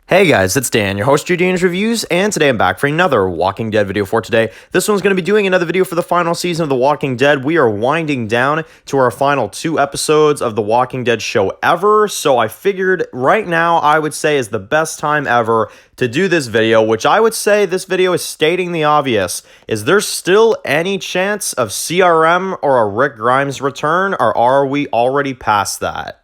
Hey guys, it's Dan, your host, your Dan's Reviews, and today I'm back for another Walking Dead video for today. This one's going to be doing another video for the final season of The Walking Dead. We are winding down to our final 2 episodes of The Walking Dead show ever, so I figured right now I would say is the best time ever to do this video, which I would say this video is stating the obvious. Is there still any chance of CRM or a Rick Grimes return, or are we already past that?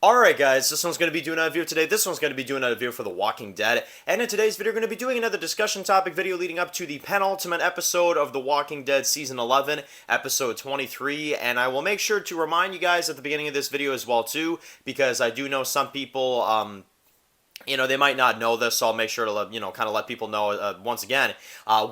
Alright guys, this one's going to be doing a review today. This one's going to be doing a review for The Walking Dead. And in today's video, we're going to be doing another discussion topic video leading up to the penultimate episode of The Walking Dead Season 11, Episode 23. And I will make sure to remind you guys at the beginning of this video as well too, because I do know some people, they might not know this, so I'll make sure to let people know once again.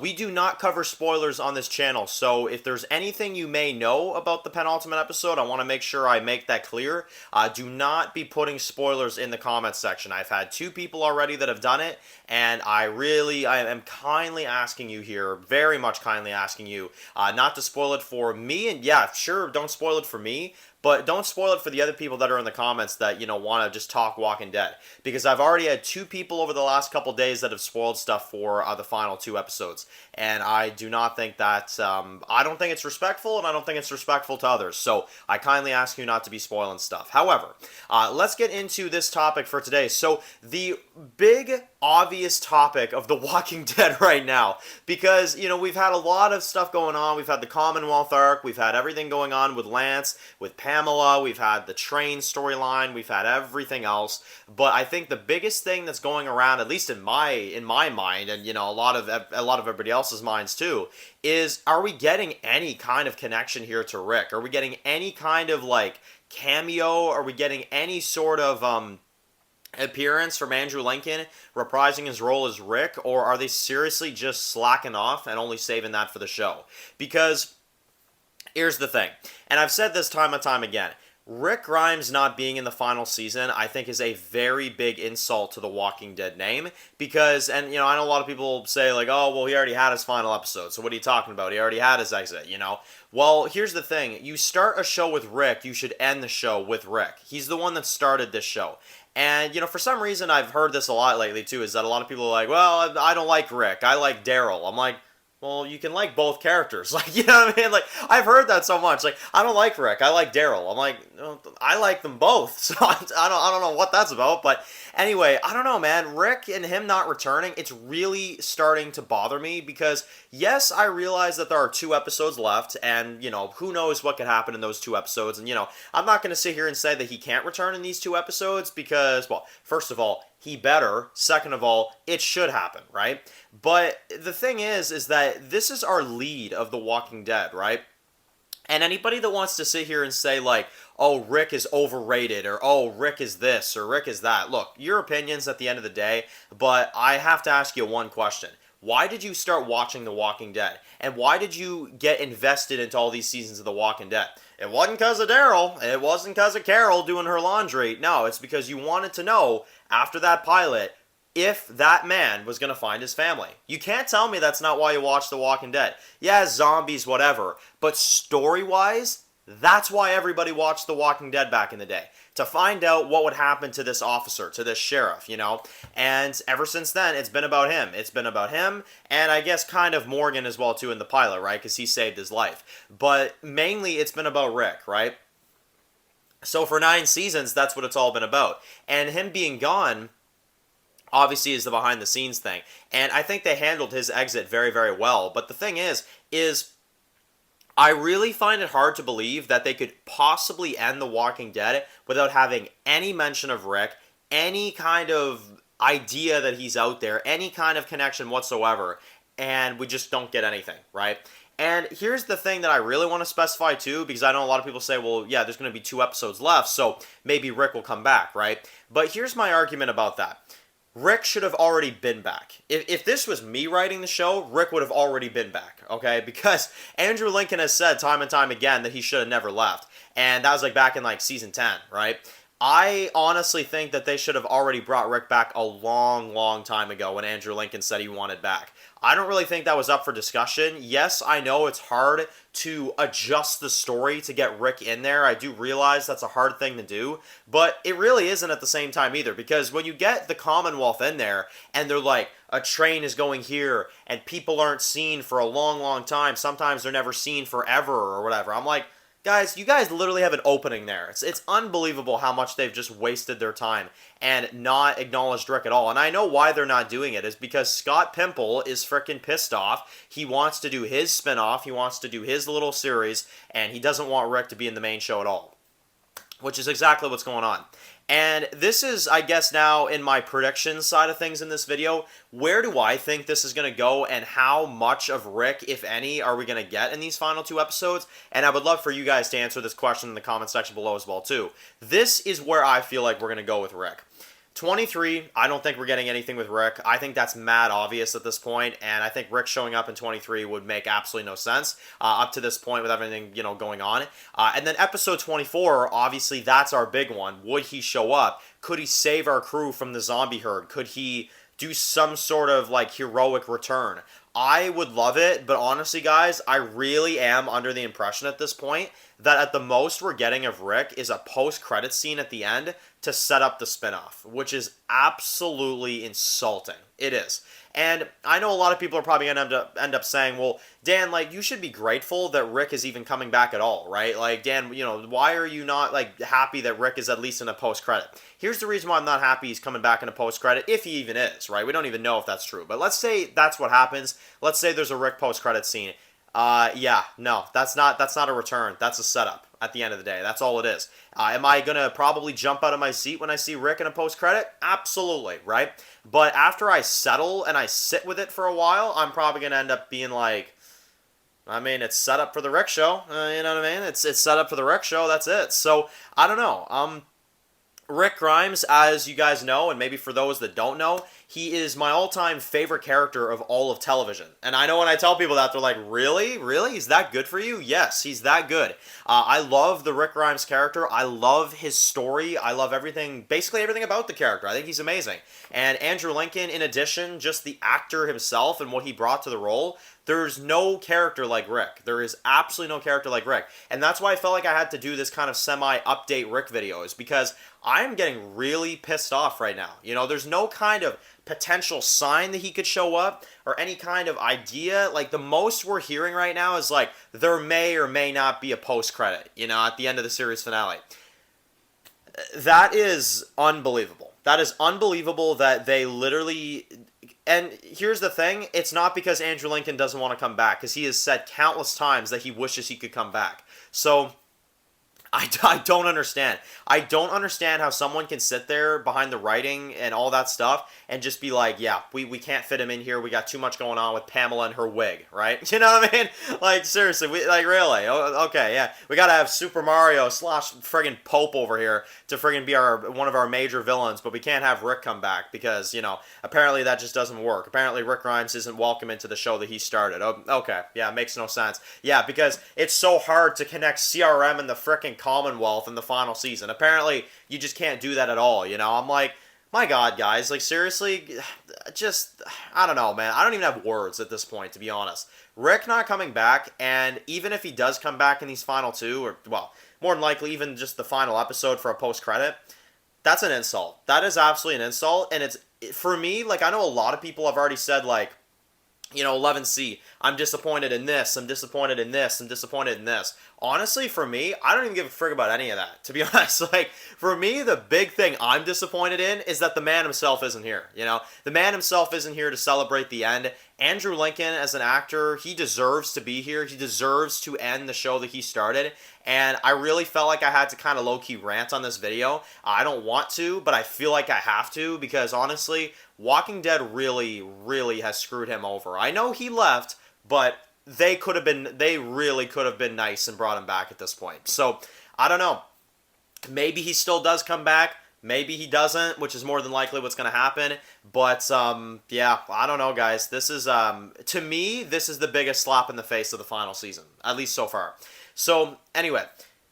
We do not cover spoilers on this channel, so if there's anything you may know about the penultimate episode, I want to make sure I make that clear. Do not be putting spoilers in the comments section. I've had 2 people already that have done it, and I am kindly asking you here, very much kindly asking you, not to spoil it for me. And yeah, sure, don't spoil it for me, but don't spoil it for the other people that are in the comments that, want to just talk Walking Dead. Because I've already had 2 people over the last couple days that have spoiled stuff for the final 2 episodes. And I do not think that, I don't think it's respectful, and I don't think it's respectful to others. So I kindly ask you not to be spoiling stuff. However, let's get into this topic for today. So the big obvious topic of The Walking Dead right now, because, we've had a lot of stuff going on. We've had the Commonwealth arc. We've had everything going on with Lance, with Pamela, we've had the train storyline, we've had everything else, but I think the biggest thing that's going around, at least in my mind, and a lot of everybody else's minds too, is are we getting any kind of connection here to Rick? Are we getting any kind of cameo? Are we getting any sort of appearance from Andrew Lincoln reprising his role as Rick, or are they seriously just slacking off and only saving that for the show? Because here's the thing, and I've said this time and time again, Rick Grimes not being in the final season, I think, is a very big insult to the Walking Dead name, because, and, I know a lot of people say, oh, well, he already had his final episode, so what are you talking about? He already had his exit, Well, here's the thing, you start a show with Rick, you should end the show with Rick. He's the one that started this show. And, for some reason, I've heard this a lot lately, too, is that a lot of people are like, well, I don't like Rick, I like Daryl. I'm like, well, you can like both characters. You know what I mean? I've heard that so much. I don't like Rick. I like Daryl. I'm like, I like them both. So I don't know what that's about. But anyway, I don't know, man. Rick and him not returning, it's really starting to bother me because, yes, I realize that there are 2 episodes left. And, who knows what could happen in those 2 episodes. And, I'm not going to sit here and say that he can't return in these 2 episodes because, well, first of all, he better. Second of all, it should happen, right? But the thing is that this is our lead of The Walking Dead, right? And anybody that wants to sit here and say, oh, Rick is overrated, or oh, Rick is this, or Rick is that, look, your opinions at the end of the day, but I have to ask you one question. Why did you start watching The Walking Dead? And why did you get invested into all these seasons of The Walking Dead? It wasn't because of Daryl. It wasn't because of Carol doing her laundry. No, it's because you wanted to know, after that pilot, if that man was going to find his family. You can't tell me that's not why you watched The Walking Dead. Yeah, zombies, whatever. But story-wise, that's why everybody watched The Walking Dead back in the day. To find out what would happen to this officer, to this sheriff, And ever since then, it's been about him. It's been about him, and I guess kind of Morgan as well, too, in the pilot, right? Because he saved his life. But mainly, it's been about Rick, right? So for 9 seasons, that's what it's all been about. And him being gone, obviously, is the behind-the-scenes thing. And I think they handled his exit very, very well. But the thing is I really find it hard to believe that they could possibly end The Walking Dead without having any mention of Rick, any kind of idea that he's out there, any kind of connection whatsoever, and we just don't get anything, right? And here's the thing that I really want to specify too, because I know a lot of people say, well, yeah, there's going to be 2 episodes left, so maybe Rick will come back, right? But here's my argument about that. Rick should have already been back. If this was me writing the show, Rick would have already been back, okay? Because Andrew Lincoln has said time and time again that he should have never left. And that was back in season 10, right? I honestly think that they should have already brought Rick back a long, long time ago when Andrew Lincoln said he wanted back. I don't really think that was up for discussion. Yes, I know it's hard to adjust the story to get Rick in there. I do realize that's a hard thing to do, but it really isn't at the same time either, because when you get the Commonwealth in there and they're like, a train is going here and people aren't seen for a long, long time, sometimes they're never seen forever or whatever, I'm like, guys, you guys literally have an opening there. It's unbelievable how much they've just wasted their time and not acknowledged Rick at all. And I know why they're not doing it is because Scott Pimple is freaking pissed off. He wants to do his spinoff. He wants to do his little series, and he doesn't want Rick to be in the main show at all, which is exactly what's going on. And this is, I guess, now in my predictions side of things in this video, where do I think this is going to go and how much of Rick, if any, are we going to get in these final 2 episodes? And I would love for you guys to answer this question in the comment section below as well, too. This is where I feel like we're going to go with Rick. 23, I don't think we're getting anything with Rick. I think that's mad obvious at this point, and I think Rick showing up in 23 would make absolutely no sense up to this point with everything, going on. And then episode 24, obviously that's our big one. Would he show up? Could he save our crew from the zombie herd? Could he do some sort of like heroic return? I would love it, but honestly, guys, I really am under the impression at this point that at the most we're getting of Rick is a post-credit scene at the end to set up the spinoff, which is absolutely insulting. It is. And I know a lot of people are probably going to end up saying, well, Dan, like, you should be grateful that Rick is even coming back at all, right? Like, Dan, why are you not, like, happy that Rick is at least in a post-credit? Here's the reason why I'm not happy he's coming back in a post-credit, if he even is, right? We don't even know if that's true. But let's say that's what happens. Let's say there's a Rick post-credit scene. Yeah, no, that's not a return. That's a setup at the end of the day. That's all it is. Am I going to probably jump out of my seat when I see Rick in a post-credit? Absolutely, right? But after I settle and I sit with it for a while, I'm probably going to end up being like, I mean, it's set up for the Rick show. You know what I mean? It's set up for the Rick show. That's it. So, I don't know. Rick Grimes, as you guys know, and maybe for those that don't know, he is my all-time favorite character of all of television. And I know when I tell people that, they're like, really? Really? He's that good for you? Yes, he's that good. I love the Rick Grimes character. I love his story. I love everything, basically everything about the character. I think he's amazing. And Andrew Lincoln, in addition, just the actor himself and what he brought to the role, there's no character like Rick. There is absolutely no character like Rick. And that's why I felt like I had to do this kind of semi-update Rick video, is because I'm getting really pissed off right now. There's no kind of potential sign that he could show up or any kind of idea. Like, the most we're hearing right now is like, there may or may not be a post-credit, at the end of the series finale. That is unbelievable. That is unbelievable that they literally... And here's the thing, it's not because Andrew Lincoln doesn't want to come back, because he has said countless times that he wishes he could come back. So, I don't understand. I don't understand how someone can sit there behind the writing and all that stuff and just be like, yeah, we can't fit him in here. We got too much going on with Pamela and her wig, right? You know what I mean? Like, seriously, really? Okay, yeah. We got to have Super Mario / friggin' Pope over here to friggin' be one of our major villains, but we can't have Rick come back because, apparently that just doesn't work. Apparently Rick Grimes isn't welcome into the show that he started. Oh, okay, yeah, makes no sense. Yeah, because it's so hard to connect CRM and the frickin' Commonwealth in the final season. Apparently, you just can't do that at all, I'm like, my God, guys, like, seriously, just, I don't know, man. I don't even have words at this point, to be honest. Rick not coming back, and even if he does come back in these final 2, or, well, more than likely even just the final episode for a post-credit, that's an insult. That is absolutely an insult, and it's, for me, like, I know a lot of people have already said, like, 11C, I'm disappointed in this, I'm disappointed in this, I'm disappointed in this. Honestly, for me, I don't even give a frig about any of that, to be honest. Like, for me, the big thing I'm disappointed in is that the man himself isn't here, The man himself isn't here to celebrate the end. Andrew Lincoln, as an actor, he deserves to be here. He deserves to end the show that he started. And I really felt like I had to kind of low-key rant on this video. I don't want to, but I feel like I have to because, honestly, Walking Dead really, really has screwed him over. I know he left, but they really could have been nice and brought him back at this point. So, I don't know. Maybe he still does come back. Maybe he doesn't, which is more than likely what's going to happen. But, yeah, I don't know, guys. This is, to me, this is the biggest slap in the face of the final season, at least so far. So, anyway,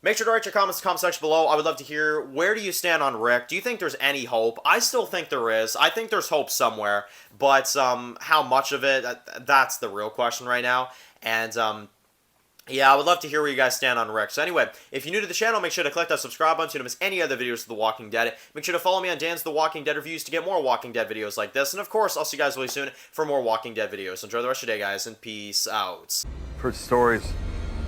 Make sure to write your comments in the comment section below. I would love to hear, where do you stand on Rick? Do you think there's any hope? I still think there is. I think there's hope somewhere, but how much of it, that's the real question right now. And yeah, I would love to hear where you guys stand on Rick. So anyway, if you're new to the channel, make sure to click that subscribe button so you don't miss any other videos of The Walking Dead. Make sure to follow me on Dan's The Walking Dead reviews to get more Walking Dead videos like this. And of course, I'll see you guys really soon for more Walking Dead videos. Enjoy the rest of your day, guys, and peace out. I've heard stories.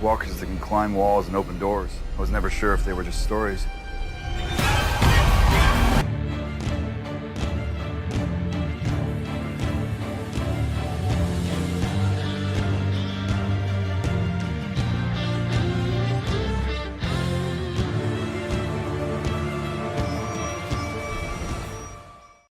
Walkers that can climb walls and open doors. I was never sure if they were just stories